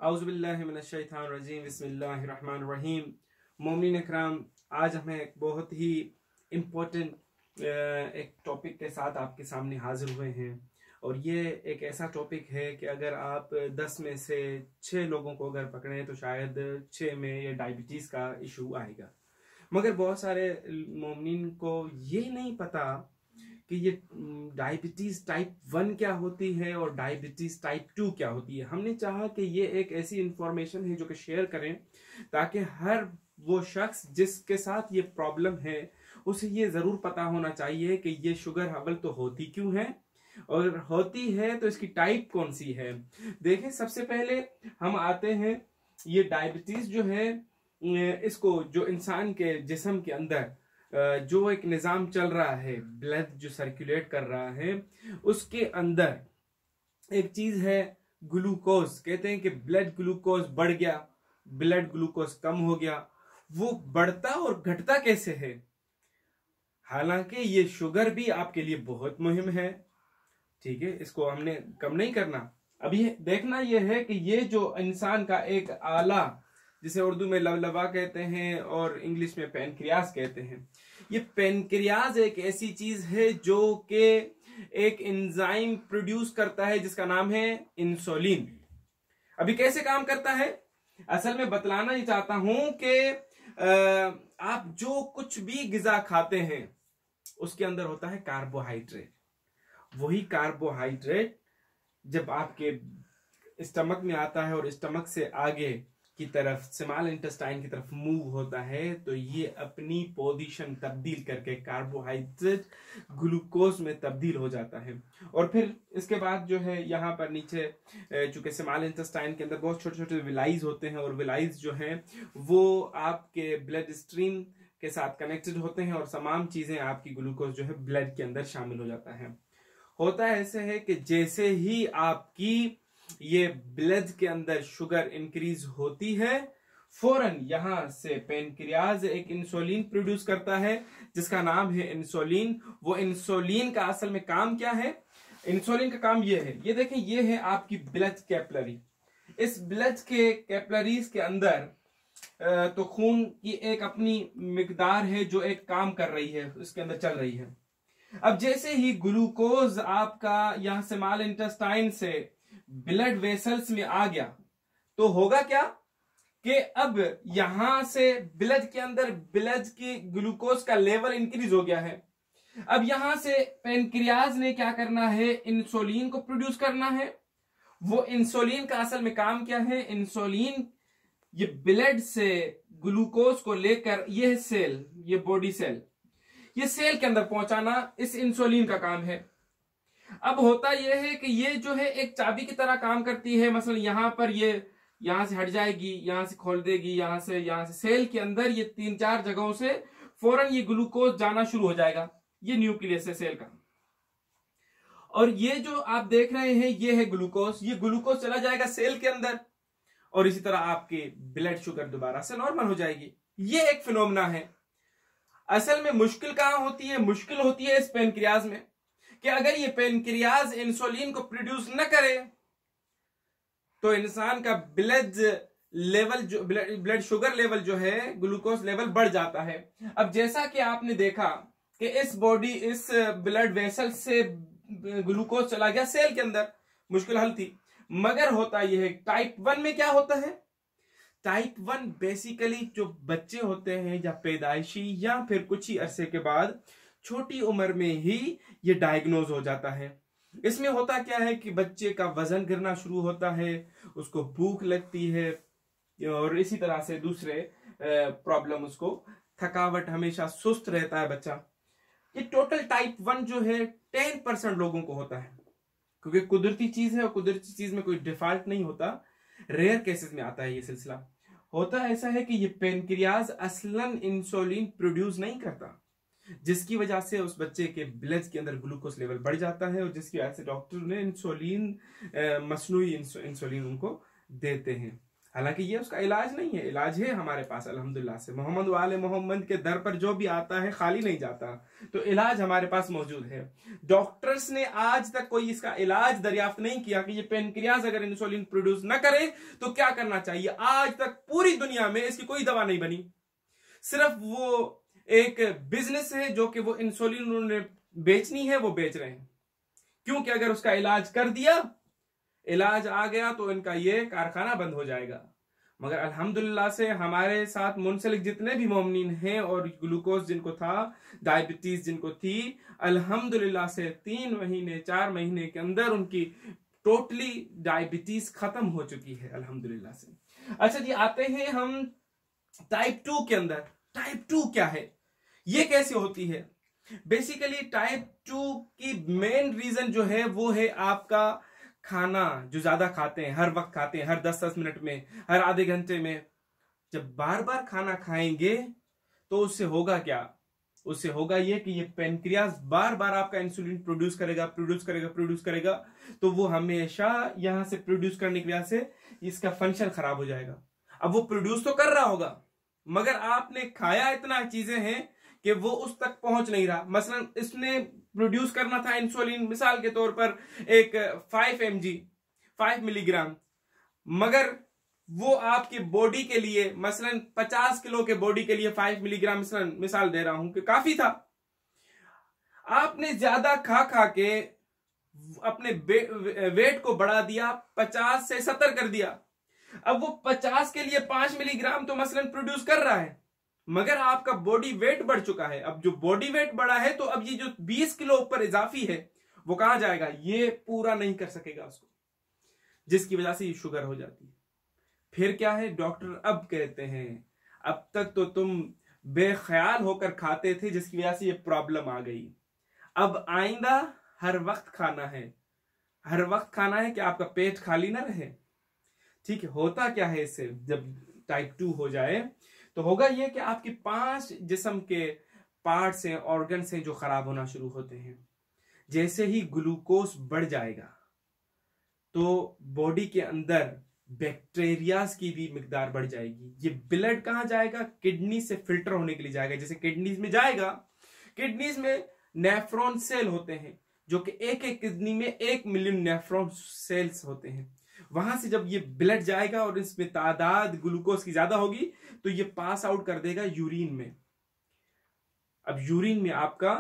औज़ुबिल्लाहिमिनश्शैतानिर्रजीम बिस्मिल्लाहिर्रहमानिर्रहीम। मोमिनीन इकराम, आज हमें एक बहुत ही इम्पोर्टेंट एक टॉपिक के साथ आपके सामने हाजिर हुए हैं। और ये एक ऐसा टॉपिक है कि अगर आप 10 में से 6 लोगों को अगर पकड़ें तो शायद 6 में ये डायबिटीज़ का इशू आएगा। मगर बहुत सारे मोमिनीन को ये नहीं पता कि ये डायबिटीज़ टाइप 1 क्या होती है और डायबिटीज़ टाइप 2 क्या होती है। हमने चाहा कि ये एक ऐसी इंफॉर्मेशन है जो कि शेयर करें ताकि हर वो शख्स जिसके साथ ये प्रॉब्लम है उसे ये ज़रूर पता होना चाहिए कि ये शुगर अव्वल तो होती क्यों है और होती है तो इसकी टाइप कौन सी है। देखें, सबसे पहले हम आते हैं ये डायबिटीज़ जो है, इसको जो इंसान के जिस्म के अंदर जो एक निज़ाम चल रहा है, ब्लड जो सर्कुलेट कर रहा है, उसके अंदर एक चीज़ है ग्लूकोज। कहते हैं कि ब्लड ग्लूकोज बढ़ गया, ब्लड ग्लूकोज कम हो गया। वो बढ़ता और घटता कैसे है? हालांकि ये शुगर भी आपके लिए बहुत मुहिम है, ठीक है, इसको हमने कम नहीं करना। अभी देखना यह है कि ये जो इंसान का एक आला, जिसे उर्दू में लबलबा कहते हैं और इंग्लिश में पैनक्रियाज कहते हैं, ये पैनक्रियाज एक ऐसी चीज है जो कि एक एंजाइम प्रोड्यूस करता है जिसका नाम है इंसुलिन। अभी कैसे काम करता है असल में बतलाना ही चाहता हूं कि आप जो कुछ भी ग़िज़ा खाते हैं उसके अंदर होता है कार्बोहाइड्रेट। वही कार्बोहाइड्रेट जब आपके स्टमक में आता है और स्टमक से आगे की तरफ स्मॉल इंटेस्टाइन की तरफ मूव होता है तो ये अपनी पोजीशन तब्दील करके कार्बोहाइड्रेट ग्लूकोज में तब्दील हो जाता है। और फिर इसके बाद जो है यहाँ पर नीचे चूंकि स्मॉल इंटेस्टाइन के अंदर बहुत छोटे छोटे विलाइज होते हैं और विलाइज जो हैं वो आपके ब्लड स्ट्रीम के साथ कनेक्टेड होते हैं और तमाम चीजें आपकी ग्लूकोज जो है ब्लड के अंदर शामिल हो जाता है। होता ऐसे है कि जैसे ही आपकी ये ब्लड के अंदर शुगर इंक्रीज होती है, फौरन यहां से पैनक्रियाज एक इंसुलिन प्रोड्यूस करता है जिसका नाम है इंसुलिन। वो इंसुलिन का असल में काम क्या है? इंसुलिन का काम ये है, ये देखें, ये है आपकी ब्लड कैपिलरी। इस ब्लड के कैपिलरीज के अंदर तो खून की एक अपनी मिकदार है जो एक काम कर रही है, उसके अंदर चल रही है। अब जैसे ही ग्लूकोज आपका यहां से स्मॉल इंटेस्टाइन से ब्लड वेसल्स में आ गया तो होगा क्या कि अब यहां से ब्लड के अंदर ब्लड की ग्लूकोज का लेवल इंक्रीज हो गया है। अब यहां से पैनक्रियाज ने क्या करना है? इंसुलिन को प्रोड्यूस करना है। वो इंसुलिन का असल में काम क्या है? इंसुलिन ये ब्लड से ग्लूकोज को लेकर ये सेल, ये बॉडी सेल, ये सेल के अंदर पहुंचाना इस इंसुलिन का काम है। अब होता यह है कि ये जो है एक चाबी की तरह काम करती है। मसलन यहां पर ये यहां से हट जाएगी, यहां से खोल देगी, यहां से सेल के अंदर ये 3-4 जगहों से फौरन ये ग्लूकोज जाना शुरू हो जाएगा। ये न्यूक्लियस है सेल का। और ये जो आप देख रहे हैं ये है ग्लूकोज। ये ग्लूकोज चला जाएगा सेल के अंदर और इसी तरह आपकी ब्लड शुगर दोबारा से नॉर्मल हो जाएगी। ये एक फिनोमेना है। असल में मुश्किल कहां होती है? मुश्किल होती है इस पैनक्रियाज में कि अगर ये पैनक्रियाज इंसुलिन को प्रोड्यूस न करे तो इंसान का ब्लड लेवल जो ब्लड शुगर लेवल जो है, ग्लूकोज लेवल बढ़ जाता है। अब जैसा कि आपने देखा कि इस ब्लड वेसल से ग्लूकोज चला गया सेल के अंदर, मुश्किल हल थी। मगर होता यह है टाइप 1 में क्या होता है? टाइप 1 बेसिकली जो बच्चे होते हैं या पैदाइशी या फिर कुछ ही अरसे के बाद छोटी उम्र में ही ये डायग्नोज हो जाता है। इसमें होता क्या है कि बच्चे का वजन गिरना शुरू होता है, उसको भूख लगती है और इसी तरह से दूसरे प्रॉब्लम, उसको थकावट, हमेशा सुस्त रहता है बच्चा। ये टोटल टाइप 1 जो है 10% लोगों को होता है, क्योंकि कुदरती चीज है और कुदरती चीज में कोई डिफॉल्ट नहीं होता। रेयर केसेस में आता है ये सिलसिला। होता ऐसा है कि ये पैनक्रियाज असलन इंसुलिन प्रोड्यूस नहीं करता, जिसकी वजह से उस बच्चे के ब्लड के अंदर ग्लूकोज लेवल बढ़ जाता है और जिसकी वजह से डॉक्टर ने इंसुलिन, मसनूई इंसुलिन उनको देते हैं। हालांकि ये उसका इलाज नहीं है, इलाज है हमारे पास अल्हम्दुलिल्लाह से। मोहम्मद वाले मोहम्मद के दर पर जो भी आता है खाली नहीं जाता, तो इलाज हमारे पास मौजूद है। डॉक्टर्स ने आज तक कोई इसका इलाज दरियाफ्त नहीं किया कि ये पेनक्रियाज अगर इंसुलिन प्रोड्यूस न करे तो क्या करना चाहिए। आज तक पूरी दुनिया में इसकी कोई दवा नहीं बनी, सिर्फ वो एक बिजनेस है जो कि वो इंसुलिन उन्होंने बेचनी है, वो बेच रहे हैं। क्योंकि अगर उसका इलाज कर दिया, इलाज आ गया, तो इनका ये कारखाना बंद हो जाएगा। मगर अल्हम्दुलिल्लाह से हमारे साथ मुंसलिक जितने भी मोमिनीन हैं और ग्लूकोज जिनको था, डायबिटीज जिनको थी, अल्हम्दुलिल्लाह से 3 महीने 4 महीने के अंदर उनकी टोटली डायबिटीज खत्म हो चुकी है अल्हम्दुलिल्लाह से। अच्छा जी, आते हैं हम टाइप 2 के अंदर। टाइप 2 क्या है, ये कैसे होती है? बेसिकली टाइप 2 की मेन रीजन जो है वो है आपका खाना जो ज्यादा खाते हैं, हर वक्त खाते हैं, हर 10-10 मिनट में, हर आधे घंटे में। जब बार बार खाना खाएंगे तो उससे होगा क्या? उससे होगा ये कि ये पेनक्रियाज बार बार आपका इंसुलिन प्रोड्यूस करेगा, तो वो हमेशा यहां से प्रोड्यूस करने की वजह से इसका फंक्शन खराब हो जाएगा। अब वो प्रोड्यूस तो कर रहा होगा, मगर आपने खाया इतना चीजें हैं कि वो उस तक पहुंच नहीं रहा। मसलन इसने प्रोड्यूस करना था इंसुलिन मिसाल के तौर पर एक 5 मिलीग्राम, मगर वो आपकी बॉडी के लिए मसलन 50 किलो के बॉडी के लिए 5 मिलीग्राम मिसाल दे रहा हूं कि काफी था। आपने ज्यादा खा खा के अपने वेट को बढ़ा दिया, 50 से 70 कर दिया। अब वो 50 के लिए 5 मिलीग्राम तो मसलन प्रोड्यूस कर रहा है, मगर आपका बॉडी वेट बढ़ चुका है। अब जो बॉडी वेट बढ़ा है, तो अब ये जो 20 किलो ऊपर इजाफी है वो कहां जाएगा? ये पूरा नहीं कर सकेगा उसको, जिसकी वजह से ये शुगर हो जाती है। फिर क्या है, डॉक्टर अब कहते हैं अब तक तो तुम बेख्याल होकर खाते थे जिसकी वजह से ये प्रॉब्लम आ गई, अब आइंदा हर वक्त खाना है, हर वक्त खाना है कि आपका पेट खाली ना रहे। ठीक है, होता क्या है इससे जब टाइप 2 हो जाए तो होगा ये कि आपके 5 जिस्म के पार्ट्स हैं, ऑर्गन्स हैं जो खराब होना शुरू होते हैं। जैसे ही ग्लूकोज बढ़ जाएगा तो बॉडी के अंदर बैक्टीरियाज की भी मिकदार बढ़ जाएगी। ये ब्लड कहां जाएगा? किडनी से फिल्टर होने के लिए जाएगा। जैसे किडनीज में जाएगा, किडनीज में नेफ्रॉन सेल होते हैं जो कि एक किडनी में 1 मिलियन नेफ्रॉन सेल्स होते हैं। वहां से जब ये ब्लड जाएगा और इसमें तादाद ग्लूकोज की ज्यादा होगी तो ये पास आउट कर देगा यूरिन में। अब यूरिन में आपका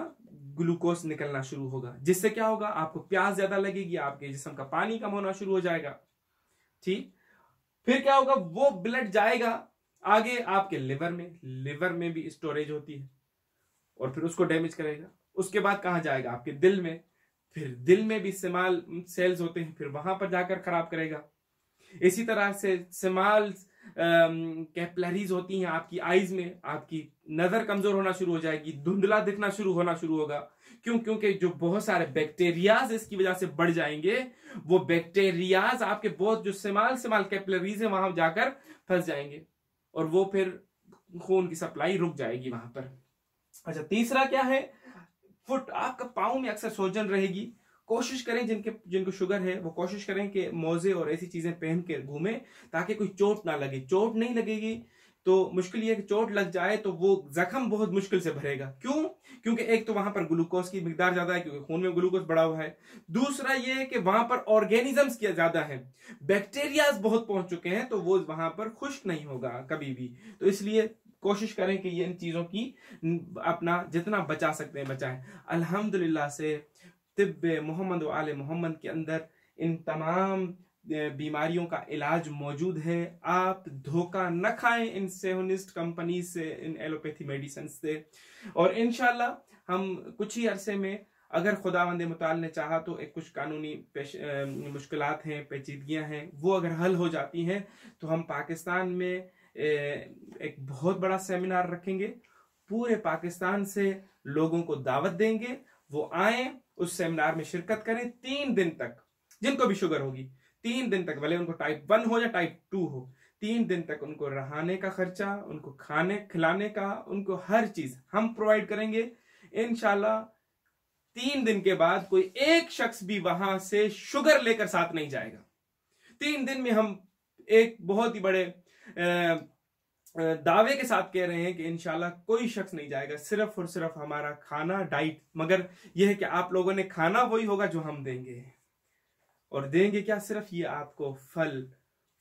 ग्लूकोज निकलना शुरू होगा, जिससे क्या होगा? आपको प्यास ज्यादा लगेगी, आपके जिस्म का पानी कम होना शुरू हो जाएगा। ठीक, फिर क्या होगा? वो ब्लड जाएगा आगे आपके लिवर में भी स्टोरेज होती है और फिर उसको डैमेज करेगा। उसके बाद कहां जाएगा? आपके दिल में, फिर दिल में भी स्मॉल सेल्स होते हैं, फिर वहां पर जाकर खराब करेगा। इसी तरह से स्मॉल कैपिलरीज होती हैं आपकी आईज में, आपकी नजर कमजोर होना शुरू हो जाएगी, धुंधला दिखना शुरू होगा। क्यों? क्योंकि जो बहुत सारे बैक्टीरियाज इसकी वजह से बढ़ जाएंगे, वो बैक्टीरियाज आपके बहुत जो स्मॉल कैपिलरीज है वहां जाकर फंस जाएंगे और वो फिर खून की सप्लाई रुक जाएगी वहां पर। अच्छा, तीसरा क्या है? फुट, आपका पाँव में अक्सर सूजन रहेगी। कोशिश करें जिनको शुगर है वो कोशिश करें कि मोजे और ऐसी चीजें पहन के घूमें ताकि कोई चोट ना लगे। चोट नहीं लगेगी तो मुश्किल ये कि चोट लग जाए तो वो जख्म बहुत मुश्किल से भरेगा। क्यों? क्योंकि एक तो वहां पर ग्लूकोज की मिकदार ज्यादा है, क्योंकि खून में ग्लूकोज बढ़ा हुआ है। दूसरा ये है कि वहां पर ऑर्गेनिजम्स की ज्यादा है, बैक्टीरियाज बहुत पहुंच चुके हैं, तो वो वहां पर खुश्क नहीं होगा कभी भी। तो इसलिए कोशिश करें कि ये इन चीजों की अपना जितना बचा सकते हैं बचाएं। अल्हम्दुलिल्लाह से तिब्ब मोहम्मद आले मोहम्मद के अंदर इन तमाम बीमारियों का इलाज मौजूद है। आप धोखा न खाएं इन सेहोनिस्ट कंपनी से, इन एलोपैथी मेडिसिन से। और इंशाल्लाह हम कुछ ही अरसे में, अगर खुदावंद मुताल ने चाहा तो एक कुछ कानूनी मुश्किलात हैं, पेचीदगियां हैं, वो अगर हल हो जाती हैं तो हम पाकिस्तान में एक बहुत बड़ा सेमिनार रखेंगे। पूरे पाकिस्तान से लोगों को दावत देंगे, वो आए, उस सेमिनार में शिरकत करें। 3 दिन तक जिनको भी शुगर होगी, 3 दिन तक, भले उनको टाइप 1 हो या टाइप 2 हो, 3 दिन तक उनको रहने का खर्चा, उनको खाने खिलाने का, उनको हर चीज हम प्रोवाइड करेंगे इंशाल्लाह। 3 दिन के बाद कोई एक शख्स भी वहां से शुगर लेकर साथ नहीं जाएगा। 3 दिन में हम एक बहुत ही बड़े दावे के साथ कह रहे हैं कि इंशाल्लाह कोई शख्स नहीं जाएगा, सिर्फ और सिर्फ हमारा खाना डाइट, मगर यह है कि आप लोगों ने खाना वही होगा जो हम देंगे। और देंगे क्या? सिर्फ ये आपको फल,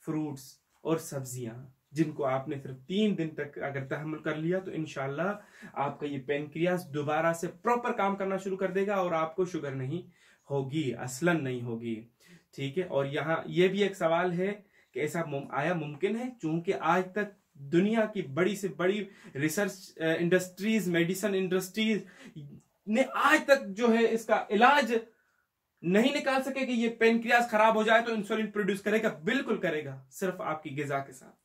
फ्रूट्स और सब्जियां, जिनको आपने सिर्फ 3 दिन तक अगर तहम्मुल कर लिया तो इंशाल्लाह आपका ये पेनक्रियास दोबारा से प्रॉपर काम करना शुरू कर देगा और आपको शुगर नहीं होगी, असलन नहीं होगी। ठीक है। और यहाँ ये भी एक सवाल है कि ऐसा आया मुमकिन है? चूंकि आज तक दुनिया की बड़ी से बड़ी रिसर्च इंडस्ट्रीज, मेडिसिन इंडस्ट्रीज ने आज तक जो है इसका इलाज नहीं निकाल सके कि ये पेनक्रियास खराब हो जाए तो इंसुलिन प्रोड्यूस करेगा। बिल्कुल करेगा, सिर्फ आपकी गिजा के साथ।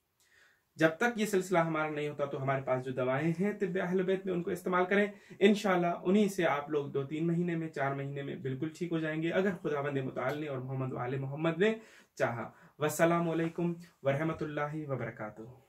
जब तक ये सिलसिला हमारा नहीं होता तो हमारे पास जो दवाएं हैं तिब्बे अहले बैत में, उनको इस्तेमाल करें। इंशाल्लाह उन्हीं से आप लोग 2-3 महीने में, 4 महीने में बिल्कुल ठीक हो जाएंगे, अगर खुदावंद मुताल ने और मोहम्मद वाले मोहम्मद ने चाहा। वस्सलामु अलैकुम वरहमतुल्लाहि वबरकातुहू।